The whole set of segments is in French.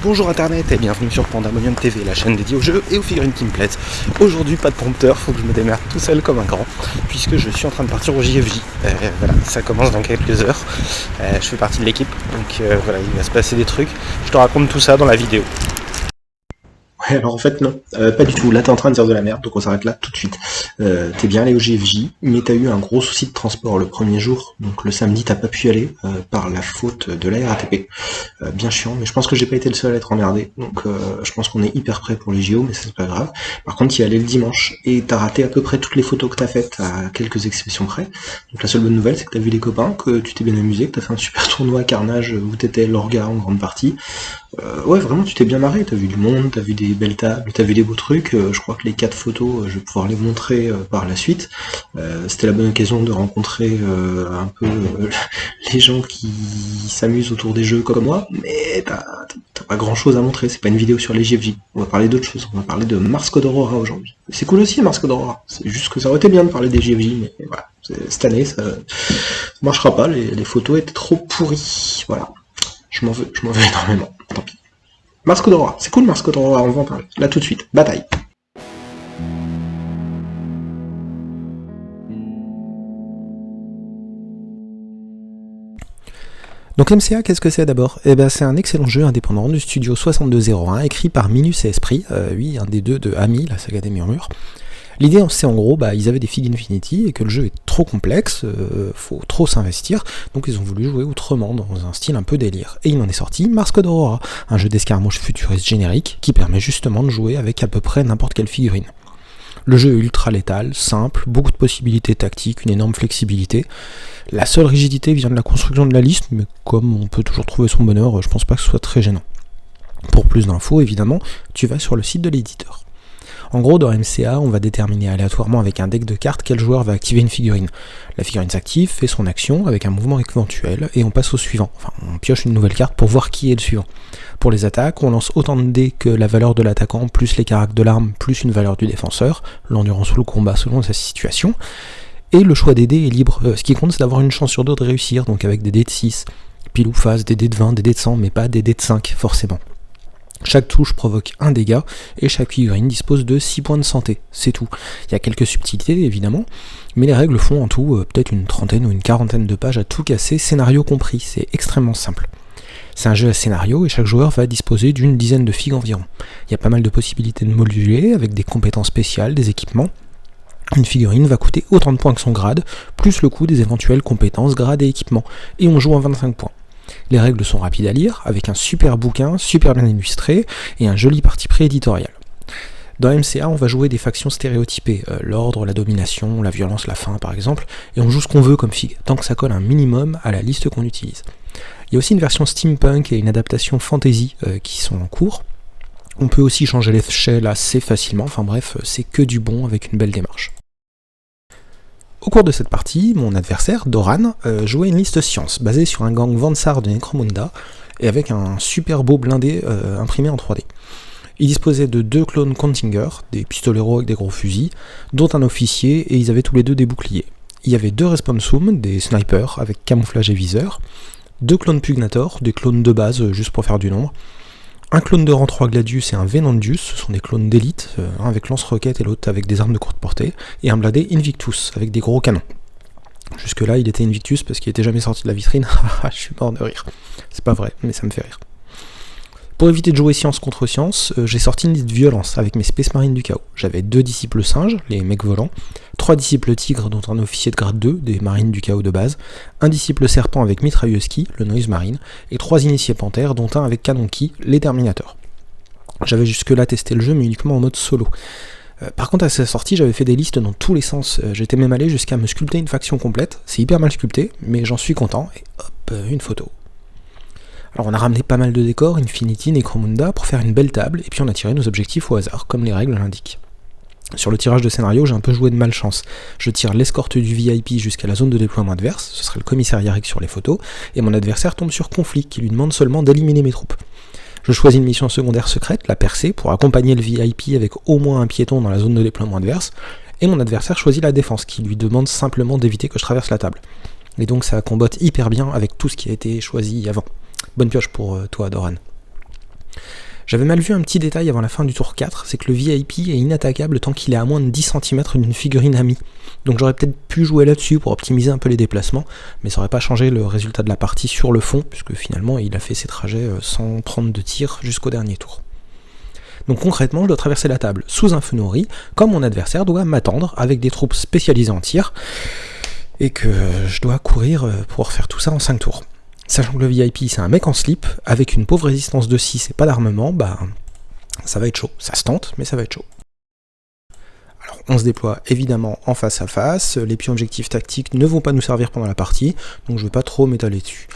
Bonjour internet et bienvenue sur Pandemonium TV, la chaîne dédiée aux jeux et aux figurines qui me plaisent. Aujourd'hui pas de prompteur, faut que je me démerde tout seul comme un grand, puisque je suis en train de partir au JFJ. Voilà, ça commence dans quelques heures. Je fais partie de l'équipe, donc voilà, il va se passer des trucs. Je te raconte tout ça dans la vidéo. Ouais, alors en fait non, pas du tout. Là t'es en train de dire de la merde, donc on s'arrête là tout de suite. T'es bien allé au JFJ, mais t'as eu un gros souci de transport le premier jour, donc le samedi t'as pas pu y aller par la faute de la RATP. Bien chiant, mais je pense que j'ai pas été le seul à être emmerdé, donc je pense qu'on est hyper prêt pour les JO, mais c'est pas grave. Par contre t'y allais le dimanche, et t'as raté à peu près toutes les photos que t'as faites, à quelques exceptions près. Donc la seule bonne nouvelle c'est que t'as vu des copains, que tu t'es bien amusé, que t'as fait un super tournoi Carnage où t'étais l'orga en grande partie. Ouais, vraiment, tu t'es bien marré, t'as vu du monde, t'as vu des belles tables, t'as vu des beaux trucs, je crois que les 4 photos, je vais pouvoir les montrer par la suite. C'était la bonne occasion de rencontrer un peu les gens qui s'amusent autour des jeux comme moi, mais t'as pas grand chose à montrer, c'est pas une vidéo sur les JFJ. On va parler d'autre chose, on va parler de Mars Code Aurora aujourd'hui. C'est cool aussi Mars Code Aurora, c'est juste que ça aurait été bien de parler des JFJ, mais voilà, cette année ça marchera pas, les photos étaient trop pourries, voilà. Je m'en veux énormément, tant pis. Mars Code Aurora, c'est cool Mars Code Aurora, on va en parler. Là tout de suite, bataille. Donc MCA, qu'est-ce que c'est d'abord ? Eh ben c'est un excellent jeu indépendant du studio 6201, écrit par Minus et Esprit, oui, un des deux de Ami, la saga des murmures. L'idée, c'est en gros, ils avaient des Fig Infinity et que le jeu est trop complexe, faut trop s'investir, donc ils ont voulu jouer autrement, dans un style un peu délire. Et il en est sorti Mars Code Aurora, un jeu d'escarmouche futuriste générique qui permet justement de jouer avec à peu près n'importe quelle figurine. Le jeu est ultra létal, simple, beaucoup de possibilités tactiques, une énorme flexibilité. La seule rigidité vient de la construction de la liste, mais comme on peut toujours trouver son bonheur, je pense pas que ce soit très gênant. Pour plus d'infos, évidemment, tu vas sur le site de l'éditeur. En gros, dans MCA, on va déterminer aléatoirement avec un deck de cartes quel joueur va activer une figurine. La figurine s'active, fait son action avec un mouvement éventuel, et on passe au suivant. Enfin, on pioche une nouvelle carte pour voir qui est le suivant. Pour les attaques, on lance autant de dés que la valeur de l'attaquant, plus les caractères de l'arme, plus une valeur du défenseur, l'endurance ou le combat selon sa situation. Et le choix des dés est libre. Ce qui compte, c'est d'avoir une chance sur deux de réussir, donc avec des dés de 6, pile ou face, des dés de 20, des dés de 100, mais pas des dés de 5, forcément. Chaque touche provoque un dégât, et chaque figurine dispose de 6 points de santé, c'est tout. Il y a quelques subtilités, évidemment, mais les règles font en tout peut-être une trentaine ou une quarantaine de pages à tout casser, scénario compris, c'est extrêmement simple. C'est un jeu à scénario, et chaque joueur va disposer d'une dizaine de figues environ. Il y a pas mal de possibilités de moduler, avec des compétences spéciales, des équipements. Une figurine va coûter autant de points que son grade, plus le coût des éventuelles compétences, grades et équipements, et on joue en 25 points. Les règles sont rapides à lire, avec un super bouquin, super bien illustré, et un joli parti pris éditorial. Dans MCA, on va jouer des factions stéréotypées, l'ordre, la domination, la violence, la faim par exemple, et on joue ce qu'on veut comme figue, tant que ça colle un minimum à la liste qu'on utilise. Il y a aussi une version steampunk et une adaptation fantasy qui sont en cours. On peut aussi changer l'échelle assez facilement, enfin bref, c'est que du bon avec une belle démarche. Au cours de cette partie, mon adversaire, Doran, jouait une liste science, basée sur un gang Vansar de Necromunda, et avec un super beau blindé imprimé en 3D. Il disposait de 2 clones Continger, des pistoleros avec des gros fusils, dont un officier, et ils avaient tous les deux des boucliers. Il y avait 2 Responsum, des snipers avec camouflage et viseur, 2 clones Pugnator, des clones de base juste pour faire du nombre, un clone de rang 3 Gladius et un Venandius, ce sont des clones d'élite, un avec lance-roquette et l'autre avec des armes de courte portée, et un blindé Invictus, avec des gros canons. Jusque là, il était Invictus parce qu'il était jamais sorti de la vitrine, je suis mort de rire. C'est pas vrai, mais ça me fait rire. Pour éviter de jouer science contre science, j'ai sorti une liste de violence avec mes Space Marines du chaos. J'avais 2 disciples singes, les mecs volants, 3 disciples tigres dont un officier de grade 2, des marines du chaos de base, un disciple serpent avec mitrailleuse ki, le noise marine, et 3 initiés panthères dont un avec canon ki, les terminateurs. J'avais jusque là testé le jeu mais uniquement en mode solo. Par contre à sa sortie j'avais fait des listes dans tous les sens, j'étais même allé jusqu'à me sculpter une faction complète, c'est hyper mal sculpté, mais j'en suis content, et hop, une photo. Alors on a ramené pas mal de décors, Infinity, Necromunda, pour faire une belle table, et puis on a tiré nos objectifs au hasard, comme les règles l'indiquent. Sur le tirage de scénario, j'ai un peu joué de malchance. Je tire l'escorte du VIP jusqu'à la zone de déploiement adverse, ce serait le commissaire Yarrick sur les photos, et mon adversaire tombe sur Conflit, qui lui demande seulement d'éliminer mes troupes. Je choisis une mission secondaire secrète, la percée, pour accompagner le VIP avec au moins un piéton dans la zone de déploiement adverse, et mon adversaire choisit la défense, qui lui demande simplement d'éviter que je traverse la table. Et donc ça combotte hyper bien avec tout ce qui a été choisi avant. Bonne pioche pour toi, Doran. J'avais mal vu un petit détail avant la fin du tour 4, c'est que le VIP est inattaquable tant qu'il est à moins de 10 cm d'une figurine amie. Donc j'aurais peut-être pu jouer là-dessus pour optimiser un peu les déplacements, mais ça aurait pas changé le résultat de la partie sur le fond, puisque finalement il a fait ses trajets sans prendre de tir jusqu'au dernier tour. Donc concrètement, je dois traverser la table sous un feu nourri, quand mon adversaire doit m'attendre avec des troupes spécialisées en tir, et que je dois courir pour faire tout ça en 5 tours. Sachant que le VIP c'est un mec en slip, avec une pauvre résistance de 6 et pas d'armement, bah ça va être chaud. Ça se tente, mais ça va être chaud. Alors on se déploie évidemment en face à face, les pions objectifs tactiques ne vont pas nous servir pendant la partie, donc je vais pas trop m'étaler dessus.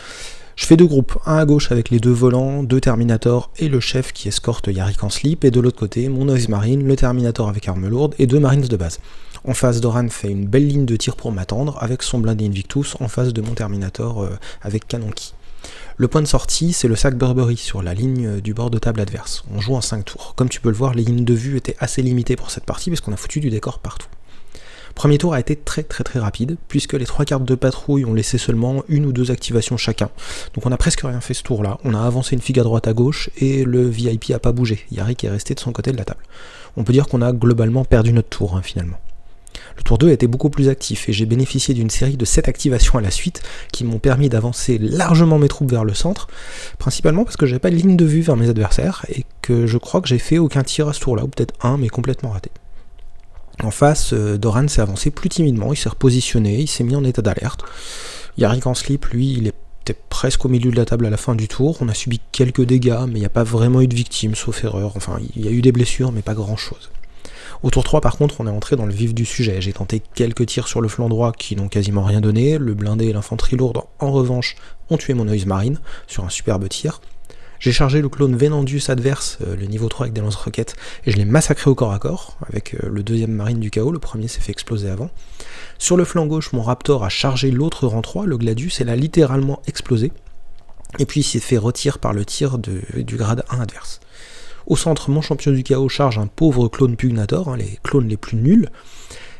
Je fais 2 groupes, un à gauche avec les 2 volants, 2 Terminators et le chef qui escorte Yarrick en slip, et de l'autre côté mon Noise Marine, le Terminator avec arme lourde et 2 Marines de base. En face, Doran fait une belle ligne de tir pour m'attendre, avec son blindé Invictus en face de mon Terminator avec canon qui. Le point de sortie, c'est le sac Burberry sur la ligne du bord de table adverse. On joue en 5 tours. Comme tu peux le voir, les lignes de vue étaient assez limitées pour cette partie, parce qu'on a foutu du décor partout. Premier tour a été très rapide, puisque les 3 cartes de patrouille ont laissé seulement 1 ou 2 activations chacun. Donc on a presque rien fait ce tour-là. On a avancé une figue à droite à gauche, et le VIP a pas bougé. Yarrick est resté de son côté de la table. On peut dire qu'on a globalement perdu notre tour, finalement. Le tour 2 a été beaucoup plus actif et j'ai bénéficié d'une série de 7 activations à la suite qui m'ont permis d'avancer largement mes troupes vers le centre, principalement parce que j'avais pas de ligne de vue vers mes adversaires et que je crois que j'ai fait aucun tir à ce tour-là, ou peut-être un mais complètement raté. En face, Doran s'est avancé plus timidement, il s'est repositionné, il s'est mis en état d'alerte. Yarrick en slip, lui, il était presque au milieu de la table à la fin du tour, on a subi quelques dégâts mais il n'y a pas vraiment eu de victimes sauf erreur, enfin il y a eu des blessures mais pas grand-chose. Au tour 3 par contre on est entré dans le vif du sujet, j'ai tenté quelques tirs sur le flanc droit qui n'ont quasiment rien donné, le blindé et l'infanterie lourde en revanche ont tué mon Noise Marine sur un superbe tir. J'ai chargé le clone Venandus adverse, le niveau 3 avec des lance-roquettes, et je l'ai massacré au corps à corps, avec le deuxième marine du chaos, le premier s'est fait exploser avant. Sur le flanc gauche, mon Raptor a chargé l'autre rang 3, le Gladius, et l'a littéralement explosé, et puis il s'est fait retirer par le tir du grade 1 adverse. Au centre, mon champion du chaos charge un pauvre clone Pugnator, les clones les plus nuls,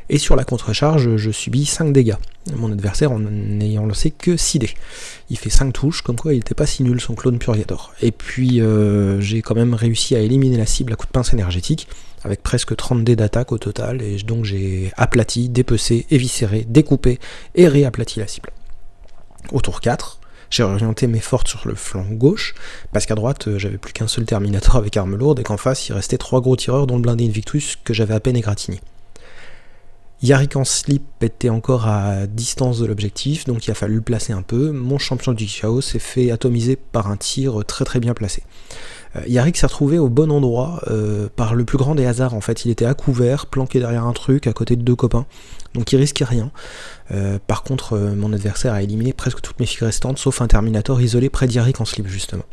et sur la contre-charge, je subis 5 dégâts. Mon adversaire en n'ayant lancé que 6 dés. Il fait 5 touches, comme quoi il n'était pas si nul son clone Purgator. Et puis j'ai quand même réussi à éliminer la cible à coup de pince énergétique, avec presque 30 dés d'attaque au total, et donc j'ai aplati, dépecé, éviscéré, découpé et réaplati la cible. Au tour 4, j'ai orienté mes fortes sur le flanc gauche, parce qu'à droite, j'avais plus qu'un seul Terminator avec arme lourde, et qu'en face, il restait 3 gros tireurs dont le blindé Invictus que j'avais à peine égratigné. Yarrick en slip était encore à distance de l'objectif, donc il a fallu le placer un peu. Mon champion du chaos s'est fait atomiser par un tir très bien placé. Yarrick s'est retrouvé au bon endroit par le plus grand des hasards. En fait, il était à couvert, planqué derrière un truc, à côté de 2 copains, donc il risquait rien. Par contre, mon adversaire a éliminé presque toutes mes figues restantes, sauf un Terminator isolé près d'Yarrick en slip justement.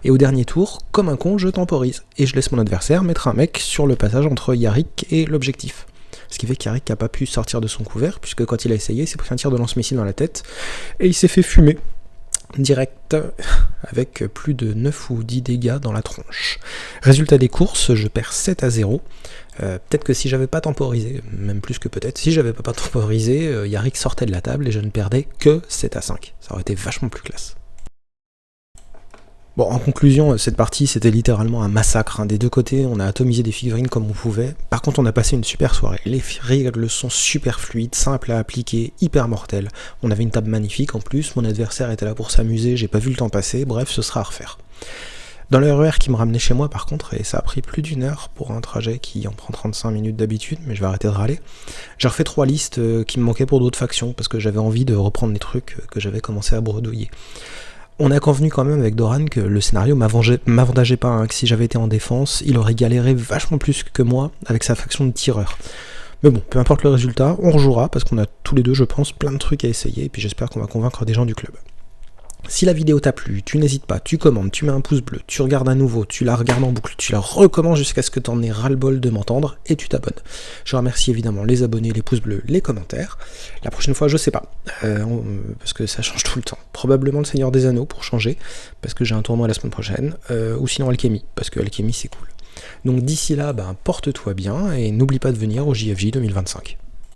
Et au dernier tour, comme un con, je temporise, et je laisse mon adversaire mettre un mec sur le passage entre Yarrick et l'objectif. Ce qui fait qu'Yarrick n'a pas pu sortir de son couvert, puisque quand il a essayé, il s'est pris un tir de lance-missile dans la tête, et il s'est fait fumer, direct, avec plus de 9 ou 10 dégâts dans la tronche. Résultat des courses, je perds 7-0. Peut-être que si j'avais pas temporisé, même plus que peut-être, si j'avais pas temporisé, Yarrick sortait de la table et je ne perdais que 7-5. Ça aurait été vachement plus classe. Bon, en conclusion, cette partie, c'était littéralement un massacre. Des deux côtés, on a atomisé des figurines comme on pouvait. Par contre, on a passé une super soirée. Les règles sont super fluides, simples à appliquer, hyper mortelles. On avait une table magnifique en plus, mon adversaire était là pour s'amuser, j'ai pas vu le temps passer, bref, ce sera à refaire. Dans le RER qui me ramenait chez moi par contre, et ça a pris plus d'1 heure pour un trajet qui en prend 35 minutes d'habitude, mais je vais arrêter de râler, j'ai refait 3 listes qui me manquaient pour d'autres factions, parce que j'avais envie de reprendre les trucs que j'avais commencé à bredouiller. On a convenu quand même avec Doran que le scénario m'avantageait pas, que si j'avais été en défense, il aurait galéré vachement plus que moi avec sa faction de tireurs. Mais bon, peu importe le résultat, on rejouera parce qu'on a tous les deux, je pense, plein de trucs à essayer et puis j'espère qu'on va convaincre des gens du club. Si la vidéo t'a plu, tu n'hésites pas, tu commandes, tu mets un pouce bleu, tu regardes à nouveau, tu la regardes en boucle, tu la recommences jusqu'à ce que t'en aies ras-le-bol de m'entendre, et tu t'abonnes. Je remercie évidemment les abonnés, les pouces bleus, les commentaires. La prochaine fois, je sais pas, parce que ça change tout le temps. Probablement le Seigneur des Anneaux pour changer, parce que j'ai un tournoi la semaine prochaine, ou sinon Alchemy, parce que Alchemy c'est cool. Donc d'ici là, porte-toi bien, et n'oublie pas de venir au JFJ 2025.